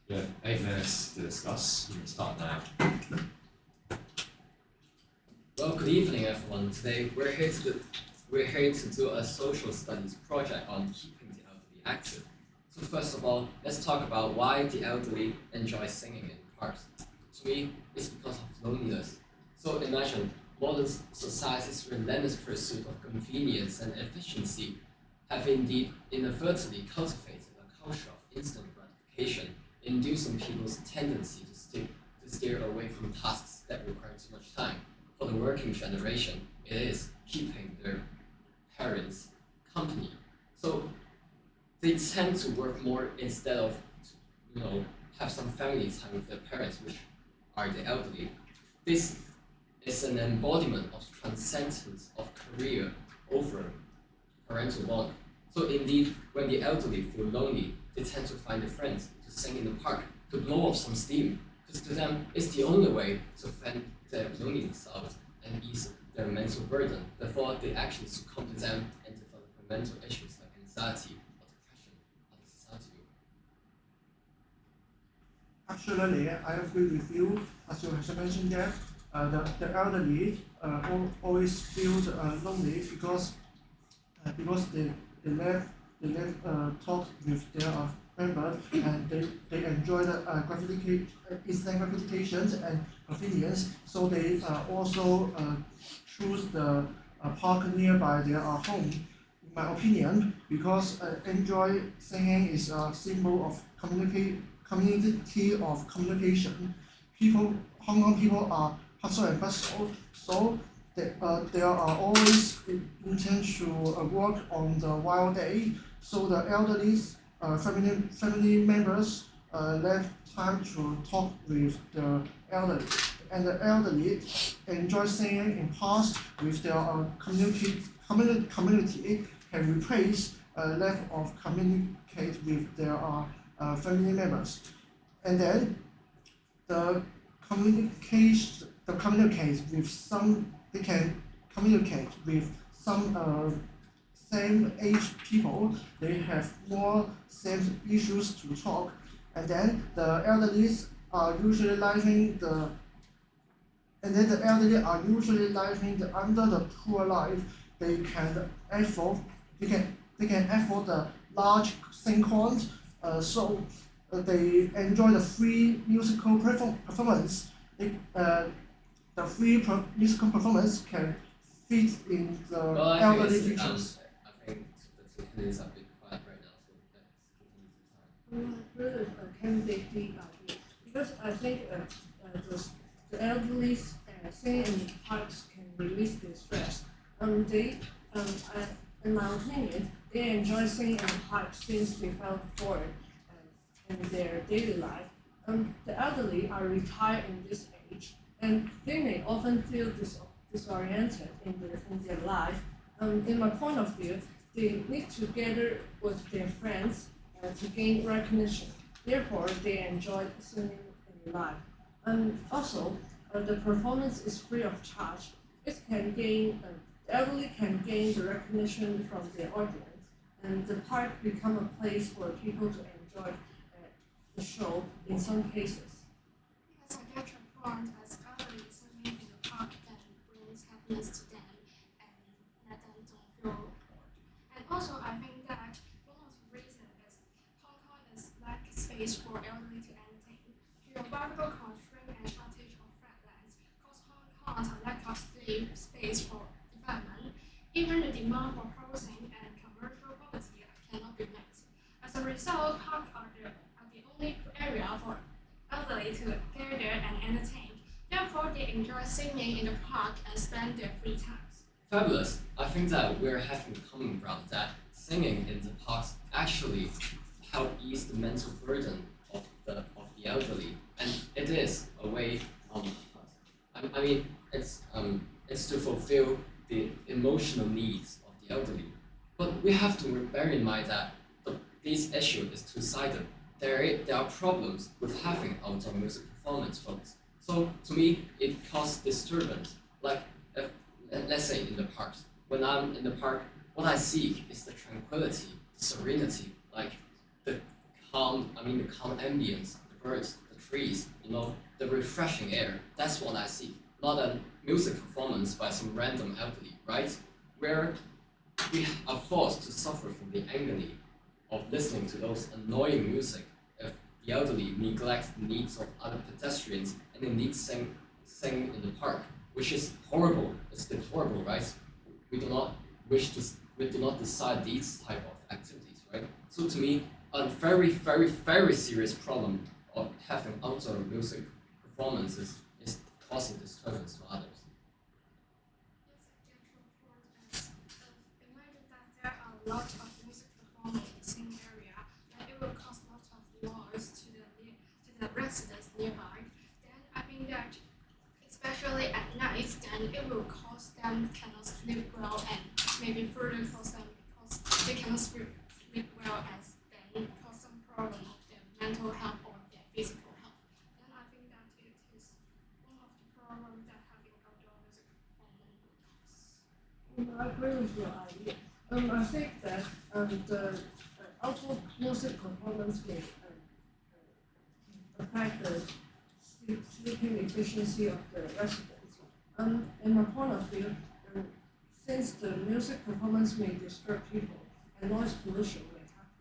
We have 8 minutes to discuss. You can start now. Well, good evening, everyone. Today we're here to do a social studies project on keeping the elderly active. So first of all, let's talk about why the elderly enjoy singing in parks. To me, it's because of loneliness. So imagine modern society's relentless pursuit of convenience and efficiency have indeed inadvertently cultivated a culture of instant gratification, inducing people's tendency to steer away from tasks that require too much time. For the working generation, it is keeping their parents company. So they tend to work more instead of, have some family time with their parents, which are the elderly. This is an embodiment of transcendence of career over parental bond. So indeed, when the elderly feel lonely, they tend to find their friends to sing in the park, to blow off some steam, because to them, it's the only way to vent their loneliness out and ease their mental burden. Therefore, they actually succumb to them and develop mental issues like anxiety or depression. How does this sound to you? Actually, I agree with you. As you have mentioned that the elderly always feel lonely because they let talk with their members, and they enjoy the instant gratifications and convenience. So they also choose the park nearby their home. In my opinion, because enjoy singing is a symbol of community of communication. Hong Kong people are hustle and bustle, so they are always intent to work on the wild day. So the elderly family members left time to talk with the elderly, and the elderly enjoy singing in parks with their community can replace lack of communicate with their family members, and then the communicate with some they can communicate with some same age people. They have more same issues to talk, and then the elderly are usually living the under the poor life. They can afford the large incomes, so they enjoy the free musical performance. The free musical performance can fit in the elderly features. I think the two candidates are a bit quiet right now, so let's give them some time. I agree with Candidate D because I think the elderly singing in the parks can release their stress. In my opinion, they enjoy singing in the park since they felt bored in their daily life. The elderly are retired in this age, and they may often feel disoriented in their life. In my point of view, they need to gather with their friends to gain recognition. Therefore, they enjoy singing in live. Also, the performance is free of charge. The elderly can gain the recognition from their audience, and the park become a place for people to enjoy the show in some cases. Yes, I get your point. As elderly singing in the park can brings happiness to them and let them don't feel bored. And also, I think that one of the reasons is Hong Kong is lack space for elderly to entertain. Geographical constraint and shortage of flat lands cause Hong Kong a lack of space for development. Even the demand for housing and commercial property cannot be met. As a result, parks are the only area for elderly to gather and entertain. Therefore, they enjoy singing in the park and spend their free times. Fabulous. I think that we're having a common ground that singing in the parks actually help ease the mental burden of the elderly, and it is a way. I mean, it's to fulfill the emotional needs of the elderly. But we have to bear in mind that this issue is two-sided. There are problems with having outdoor music performance, folks. So to me, it causes disturbance. Like if, let's say in the parks, when I'm in the park, what I seek is the tranquility, the serenity, like the calm ambience, the birds, the trees, the refreshing air. That's what I seek, not a music performance by some random elderly, right? Where we are forced to suffer from the agony of listening to those annoying music if the elderly neglect the needs of other pedestrians and indeed sing in the park, which is horrible. It's deplorable, right? We do not decide these type of activities, right? So to me, a very, very, very serious problem of having outdoor music performances is causing disturbance to others. Yes, I get your point. As imagine that there are a lot of music performing in the same area, and it will cause lots of noise to the residents nearby. Then I think that, especially at night, then it will cause them cannot sleep well, and maybe further cause them because they cannot sleep well, as then cause some problem of their mental health or their physical health. Then I think that it is one of the problems that having outdoor music performance will cause. I agree with your idea. I think that the outdoor music performance may affect the sleeping efficiency of the residents. In my point of view, since the music performance may disturb people and noise pollution may happen,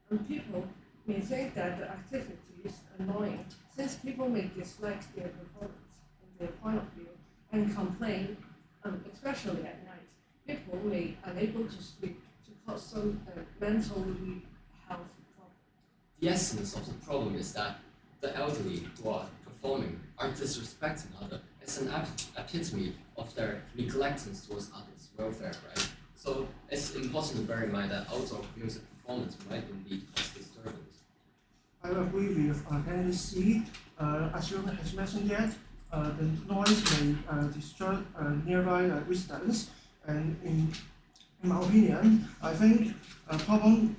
and people may think that the activity is annoying, since people may dislike their performance in their point of view and complain, especially at night. People may unable to sleep to cause some mentally health problems. The essence of the problem is that the elderly who are performing are disrespecting others. It's an epitome of their neglectance towards others' welfare, right? So it's important to bear in mind that outdoor music performance might indeed cause disturbance. I agree with Candidate C. As you has mentioned yet, the noise may disturb nearby residents, and in my opinion, I think problem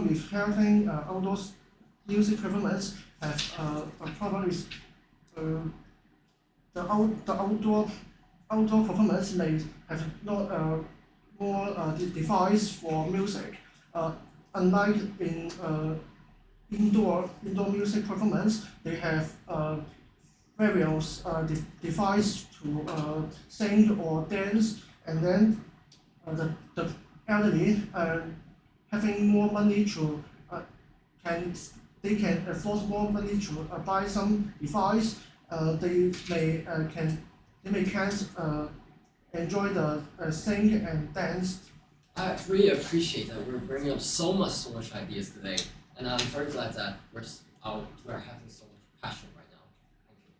with having outdoors music performance have a problem with the outdoor performance may have not more device for music. Unlike in indoor music performance, they have various device to sing or dance, and then the elderly having more money to can they can afford more money to buy some device. They may can't enjoy the sing and dance. I really appreciate that we're bringing up so much ideas today, and I'm very glad that we're having so much passion right now. Thank you.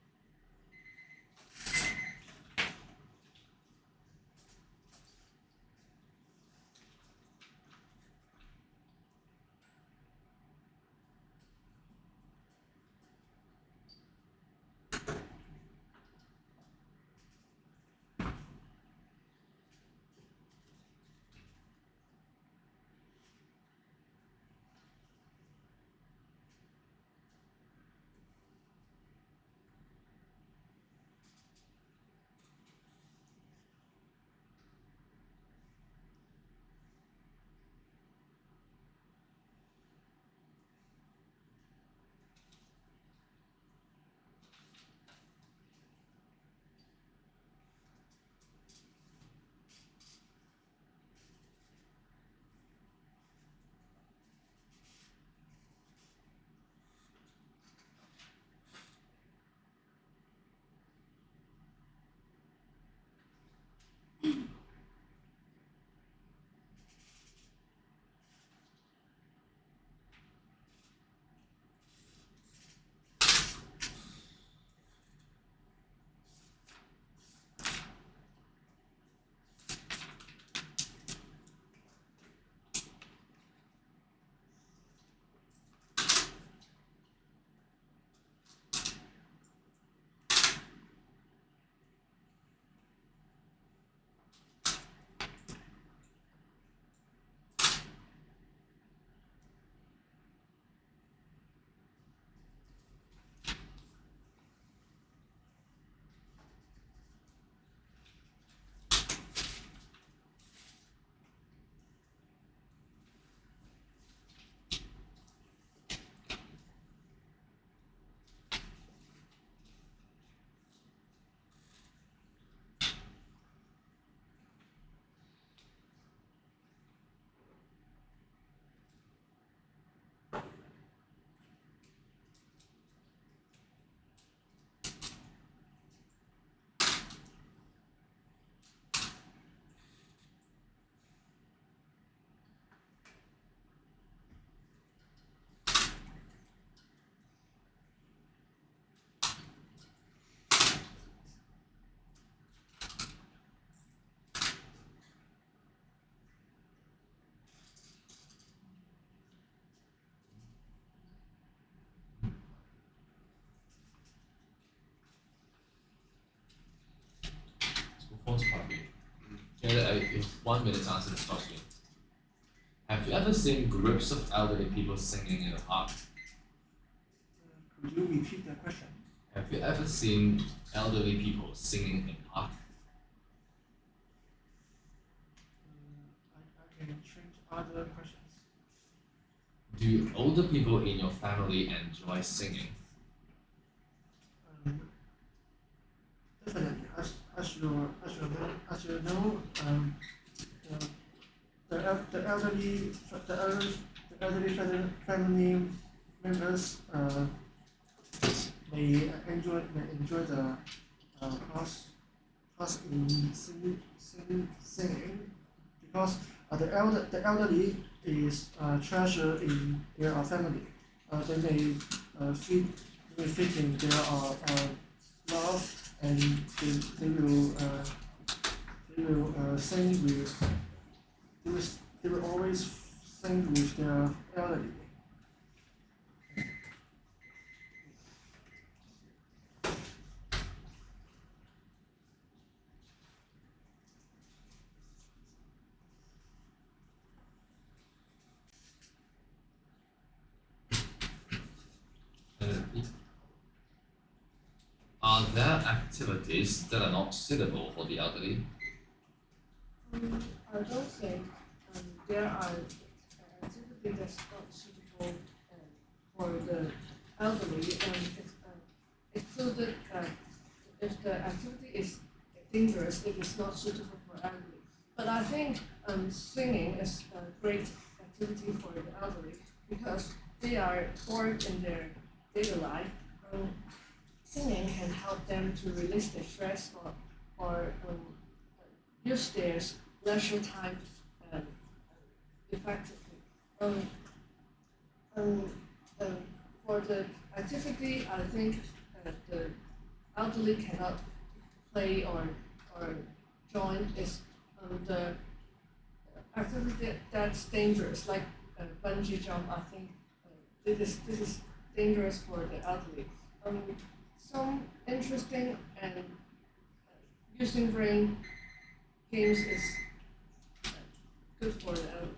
you have 1 minute to answer this question. Have you ever seen groups of elderly people singing in a park? Could you repeat the question? Have you ever seen elderly people singing in a park? I can change other questions. Do older people in your family enjoy singing? Definitely, as you know, the elderly family members may enjoy the class in singing because the elderly is treasure in their family. They may fit in their love and they will sing with they will always sing with their elderly. Are there activities that are not suitable for the elderly? I don't think there are activities that's not suitable for the elderly. It's included if the activity is dangerous, it is not suitable for elderly. But I think singing is a great activity for the elderly because they are bored in their daily life. Singing can help them to release their stress or use their leisure time effectively. For the activity, I think the elderly cannot play or join is the activity that's dangerous, like bungee jump. I think this is dangerous for the elderly. Some interesting and using brain games is good for the elderly.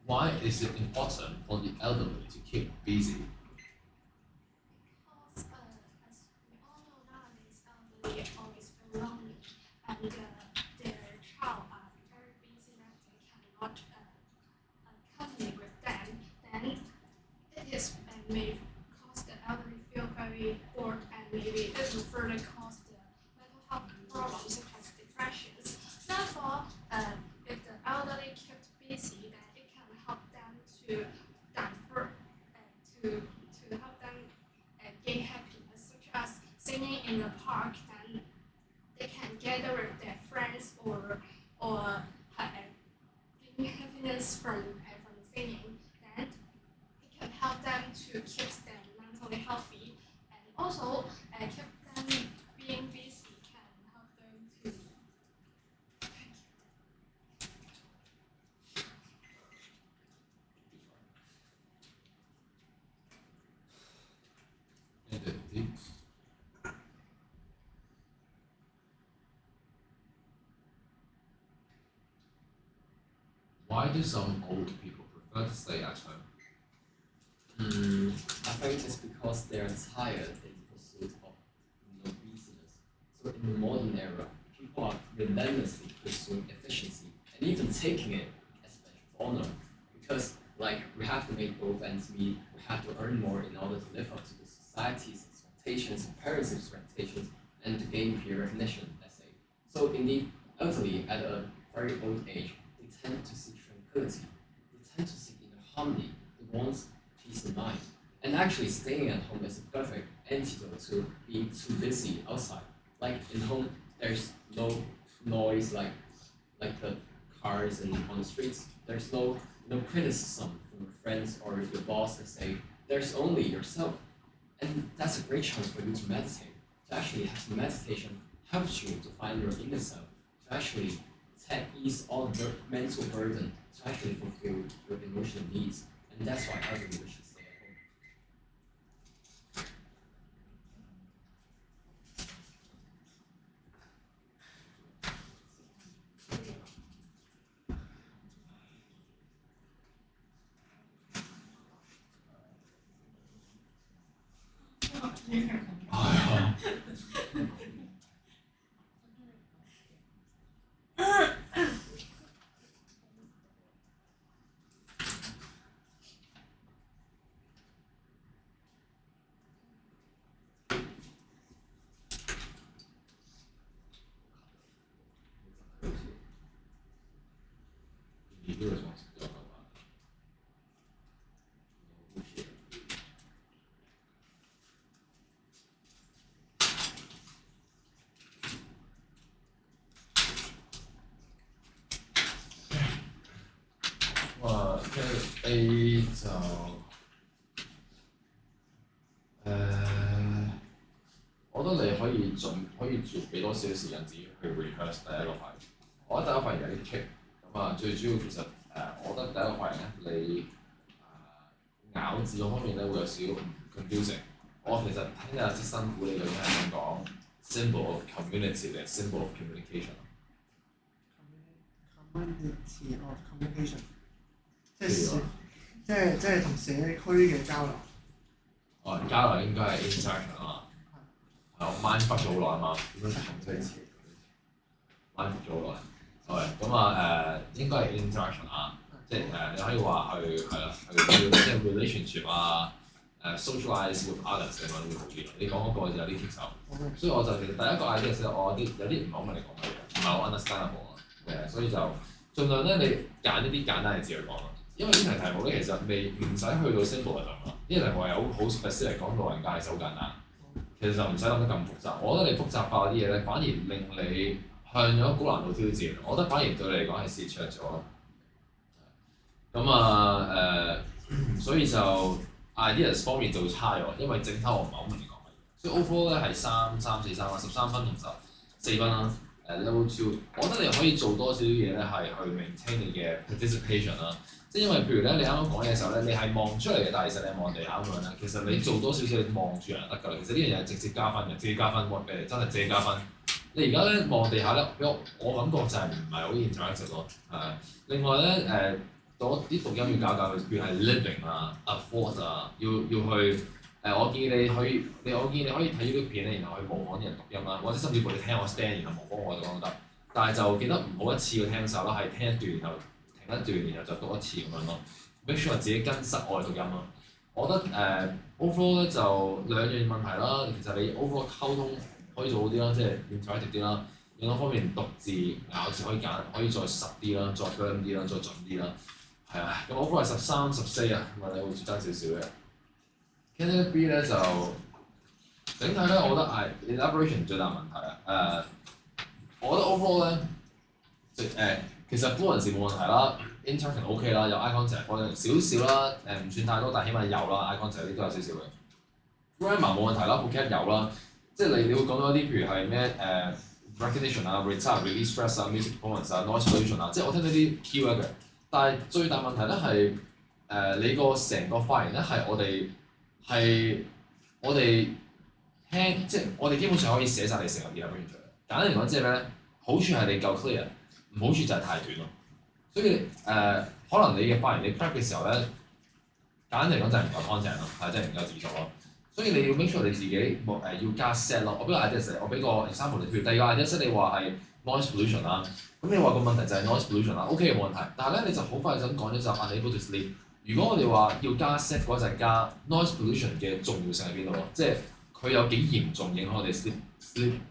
Why is it important for the elderly to keep busy? Because as we all know nowadays, elderly always feel lonely, and their child are very busy that they cannot accompany with them. Then it is may cause the elderly feel very bored, and maybe it will further cause the mental health problems such as depressions. Therefore, if the elderly kept busy, then it can help them to divert to help them gain happiness, such as singing in the park. Then they can gather with their friends or gain happiness from singing. Then it can help them to keep them mentally healthy, and also keep them being busy can help them to. Why do some old people prefer to stay at home? I think it's because they are tired in pursuit of business. So in the modern era, people are relentlessly pursuing efficiency and even taking it as a badge of honor. Because we have to make both ends meet, we have to earn more in order to live up to the society's expectations, parents' expectations, and to gain peer recognition, let's say. So indeed, elderly at a very old age, they tend to seek tranquility, they tend to seek inner harmony, they want peace of mind. And actually, staying at home is a perfect antidote to being too busy outside. Like in home, there's no noise like the cars and on the streets. There's no criticism from your friends or your boss to say. There's only yourself, and that's a great chance for you to meditate. To actually have meditation helps you to find your inner self. To actually ease all the mental burden. To actually fulfill your emotional needs, and that's why elderly should stay at home. 係啊，你这个东西要干嘛？不写。跟 A 就我覺得你可以俾多少少時間自己去 rehearse 第一個發言。我覺得第一個發言有啲 trick，咁最主要其實我覺得第一個發言咧，你咬字嗰方面咧會有少少 confusing。我其實聽有啲辛苦，你究竟係咁講 symbol of community 定 symbol of communication？ community of communication， 即係同社區嘅交流。交流應該係 interaction 啊嘛。我 mind fuck 咗好耐啊嘛，點樣同即係 mind fuck 咗好耐。應該係 interaction 啊，即係你可以話去係啦，去即係 relationship 啊，socialize with others 咁樣會好啲。你講嗰個就有啲棘手，所以我就其實第一個 idea 其實我有啲唔係好明你講乜嘢，唔係好 understandable 啊，所以就盡量咧你揀一啲簡單嘅字去講咯。因為呢題題目咧其實唔使去到 symbolism 啊，呢題題目係好 specific 講老人家其實好簡單，其實就唔使諗得咁複雜。我覺得你複雜化啲嘢咧，反而令你向咗高難度挑戰。我覺得反而對你嚟講係蝕灼咗咯。所以就 ideas 方面就會差咗，因為整體我唔係好明你講乜嘢。所以 overall 咧係3、3、4、3啦，13分同14分啦。level 2，我覺得你可以做多少少嘢咧，係去 maintain 你嘅 participation 啦。即係因為譬如咧，你啱啱講嘢嘅時候咧，你係望出嚟嘅，但係其實你望地下咁樣咧，其實你做多少少你望住人就得㗎啦。其實呢樣嘢係直接加分嘅，直接加分俾你，真係直接加分。你而家咧望地下咧，俾我感覺就係唔係好 interactive 咯。另外咧嗰啲讀音要教佢，譬如係 living 啊、afford 啊，要去我建議你可以睇呢啲片咧，然後去模仿啲人讀音啦，或者甚至乎你聽我 stand 然後模仿我就講都得。但係就記得唔好一次過聽晒咯，係聽一段然後停一段，然後就讀一次咁樣咯。make sure 自己跟實我嘅讀音咯。我覺得overall 咧就兩樣問題啦。其實你 overall 溝通可以做好啲啦，即係 interactive 啲啦。另一方面讀字咬字可以再實啲啦，再 firm 啲啦，再準啲啦。係啊，咁 overall 係13、14啊，咁啊你會爭少少嘅。Candidate B 咧就整體咧，我覺得係 elaboration 最大問題啊。我覺得 overall 咧，其實 fluency 冇問題啦 ，interaction OK 啦，有 eye contact 少少啦，唔算太多，但起碼有啦 ，eye contact 啲都有少少嘅。grammar 冇問題啦 ，vocab 有啦，即係你會講到一啲譬如係咩recognition 啊、retard、release stress 啊、music performance 啊、noise pollution 啊，即係我聽到啲 keyword 嘅。但係最大問題咧係你個成個發言咧係我哋聽，即係我哋基本上可以寫晒你成個 elaboration 出嚟。簡單嚟講，即係咩咧？好處係你夠 clear， 唔好處就係太短咯。所以可能你嘅發言你 prep 嘅時候咧，簡單嚟講就係唔夠 content 咯，係即係唔夠字數咯。所以你要 make sure 你自己要加 set 咯。我俾個 idea 我俾個 example 你，譬如第二個 idea set 你話係 noise pollution 啦，咁你話個問題就係 noise pollution 啦 ，OK 冇問題。但係咧你就好快就咁講咗就 unable to sleep。如果我哋話要加 set 嗰就係加 noise pollution 嘅重要性喺邊度咯？即係佢有幾嚴重影響我哋 sleep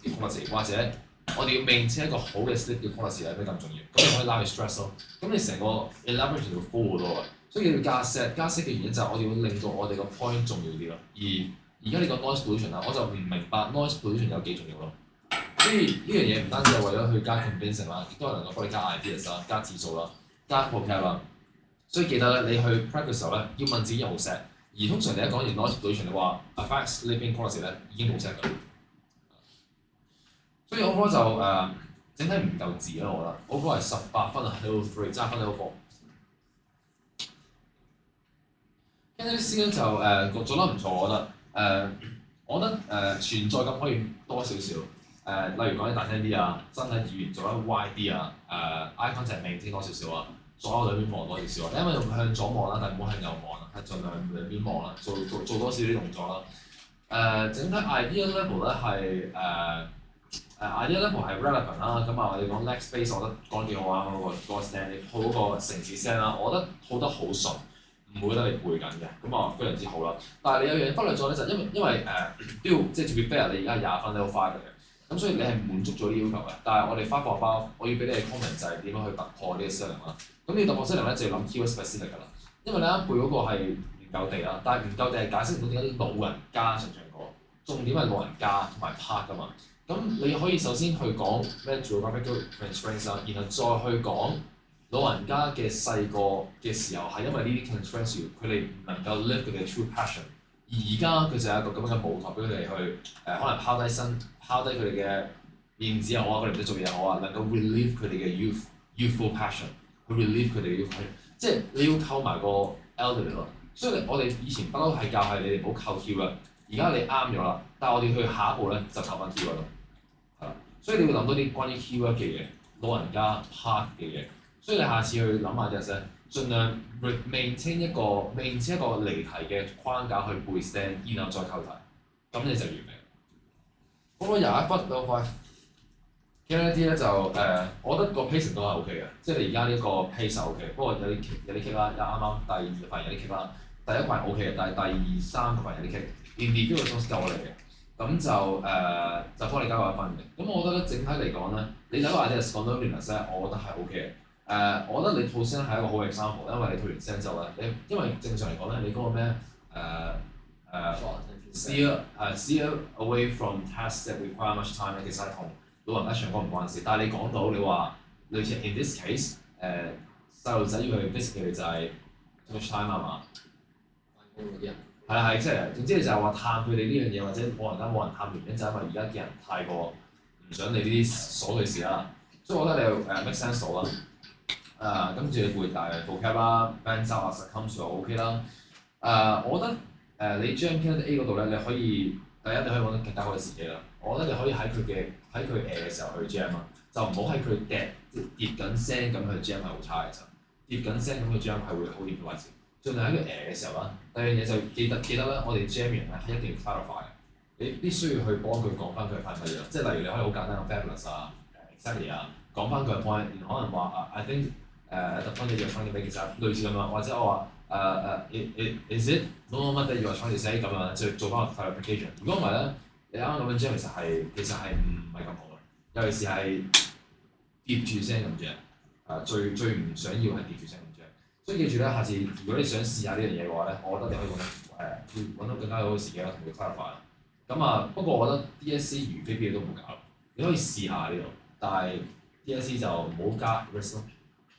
嘅 quality， 或者我哋要 maintain 一個好嘅 sleep 嘅 quality 係咩咁重要？咁你可以拉去 stress 咯。咁你成個 elaboration 會 full 好多嘅。所以要加 set 嘅原因就係我哋要令到我哋個 point 重要啲咯。而家你個 noise pollution 啊，我就唔明白 noise pollution 有幾重要咯。所以呢樣嘢唔單止係為咗去加 convincing 啦，亦都係能夠幫你加 ideas 啦、加字數啦、加 vocab 啦。所以記得咧，你去 practice 嘅時候咧，要問自己有冇 set。而通常你一講完 noise pollution，你話 affect sleeping quality 咧，已經冇 set 㗎。所以 overall 就整體唔夠字啦，我覺得 overall 係18分啊 ，level 3爭分 level 4。DSE 咧就做得唔錯，我覺得我覺得存在感可以多少少。例如講啲大聲啲啊，身體語言做得 wide 啲啊，eye contact maintain多少少啊，左右兩邊望多少少啊，因為用向左望啦，但係唔好向右望啦，係盡量兩邊望啦，做多少啲動作啦。整體 idea level 咧係idea level 係 relevant 啦，咁我哋講 leg space， 我覺得講得幾好啊，嗰個 stand， 你好嗰個城市 stand 啦，我覺得好得好順。唔會覺得你背緊嘅，咁非常之好啦。但係你有樣嘢忽略咗咧，就因為都要即係 to be fair，你而家20分 level 5嚟嘅，咁所以你係滿足咗啲要求嘅。但係我哋5個包，我要俾你嘅 comment 就係點樣去突破呢個 ceiling 啦。咁你突破 ceiling 咧就要諗 keyword specific 㗎啦。因為你啱背嗰個係唔夠地啦，但係唔夠地係解釋唔到點解老人家上唱歌，重點係老人家同埋 part 㗎嘛。咁你可以首先去講咩 geographical constraints 啦，然後再去講。老人家嘅細個嘅時候係因為呢啲 constraints，佢哋唔能夠 live 佢哋嘅 true passion。而家佢就有一個咁樣嘅舞台俾佢哋去可能拋低佢哋嘅面子又好啊，佢哋唔使做嘢又好啊，能夠 relieve 佢哋嘅 youthful passion， 去 relieve 佢哋嘅 youth， 即係你要扣埋個 elderly 咯。所以我哋以前不嬲係教係你哋唔好扣 keyword，而家你啱咗啦，但係我哋去下一步咧就扣翻 keyword 咯，係啦。所以你要諗多啲關於 keyword 嘅嘢，老人家 part 嘅嘢。所以你下次去諗下嘅時候，盡量 maintain 一個離題嘅框架去背 stand， 然後再扣題，咁你就完美。不過21分到5 ，Candidate 咧就我覺得個 pacing 都係 OK 嘅，即係你而家呢個 pace 係 OK，不過有啲棘啦，啱啱第2個範有啲棘啦，第1個範 OK 嘅，但係第2、3個範有啲棘 ，individual 嘅 source 夠嚟嘅，咁就幫你加過1分嘅。咁我覺得咧整體嚟講咧，你第一個 idea 講到 loneliness 咧，我覺得係 OK 嘅。我覺得你套聲係一個好嘅 example，因為你套完聲之後咧，因為正常嚟講咧，你嗰個咩steer away from tasks that require much time 咧，其實係同老人家唱歌唔關事。但係你講到你話類似 in this case 細路仔要去 visit 佢哋就係 too much time 啊嘛。翻工嗰啲人。係即係總之你就係話探佢哋呢樣嘢，或者老人家冇人探原因就係因為而家啲人太過唔想理呢啲瑣碎事啦。所以我覺得你make sense 到啦。跟住你背大 vocab 啦 ，band 啊 circumstance 又 OK 啦。我覺得你 jam Candidate A 嗰度咧，你可以第一你可以揾到更加好嘅時機啦。我覺得你可以喺佢嘅時候去 jam 啊，就唔好喺佢跌緊聲咁去 jam 係好差嘅，就跌緊聲咁去 jam 係會好嚴重嘅事。盡量喺佢嘅時候啦。第二樣嘢就記得咧，我哋 jam 完咧係一定要 clarify 嘅，你必須要去幫佢講翻佢係乜嘢，即係例如你可以好簡單嘅 fabulous 啊 exactly 啊，講翻佢嘅 point，然後可能話I think the point that you're trying to make 其實類似咁樣，或者我話is it乜that you're trying to say 咁樣，就做翻個 clarification。如果唔係咧，你啱啱咁樣 jam 其實係唔係咁好嘅，尤其是係疊住聲咁 jam，最唔想要係疊住聲咁 jam。所以記住咧，下次如果你想試下呢樣嘢嘅話咧，我覺得你可以揾到更加好嘅時機啦，同佢 clarify。咁不過我覺得 DSE 如非必要都唔好搞，你可以試下呢度，但係 DSE 就唔好加 risk 咯。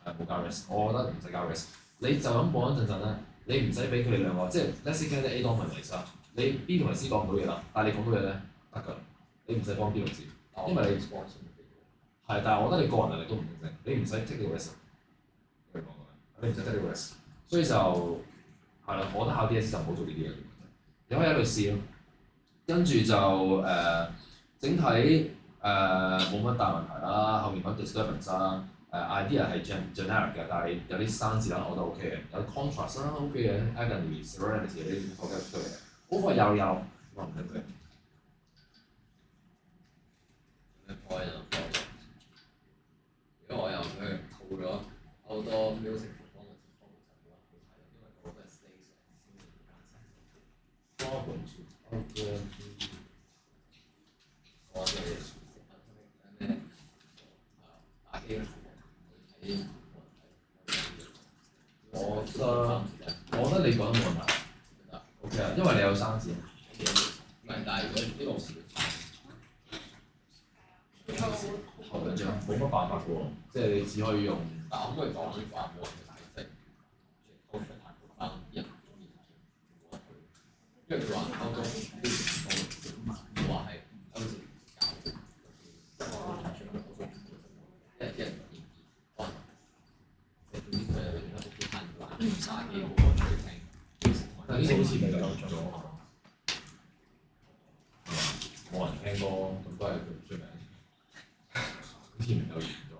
冇加 risk，我覺得唔使加 risk。你就咁講一陣咧，你唔使俾佢哋兩個，即係 let's say Candidate A 當問題啦，你 B 同埋 C 講唔到嘢啦，但係你講到嘢咧得㗎，你唔使幫 B 同 C，因為你係，但係我覺得你個人能力都唔正正，你唔使 take 呢個 risk。你唔使 take 呢個 risk，所以就係啦，我覺得考 DSE 就唔好做呢啲嘢，你可以喺度試咯，跟住就整體冇乜大問題啦，後面講 disturbance 啦。idea 係 generic 嘅，但係有啲生字啦，我覺得 OK 嘅，有 contrast 啦 OK 嘅 agony serenity 呢啲我覺得對嘅，好快有我唔對。咩 point 啊？如果我又佢套咗好多 music performance 就冇乜好睇，因為嗰個 stage 先會間聲。我哋咩打機嗰時。我覺得係啊，因為你有生字。唔係，但係如果呢個時後兩張冇乜辦法嘅喎，即係你只可以用。但我可唔可以講呢話冇人解釋，抽出太過分，人唔中意睇，因為佢話歐洲呢個情況，我話係歐洲搞，一人可能即係總之佢係令到屋企慳咗打機好過最聽，但呢個好似未夠咗，冇人聽歌，咁都係佢出名。好似唔夠完咗。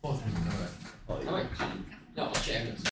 不過唔得嘅。因為琴，因為我 jam 嘅時候。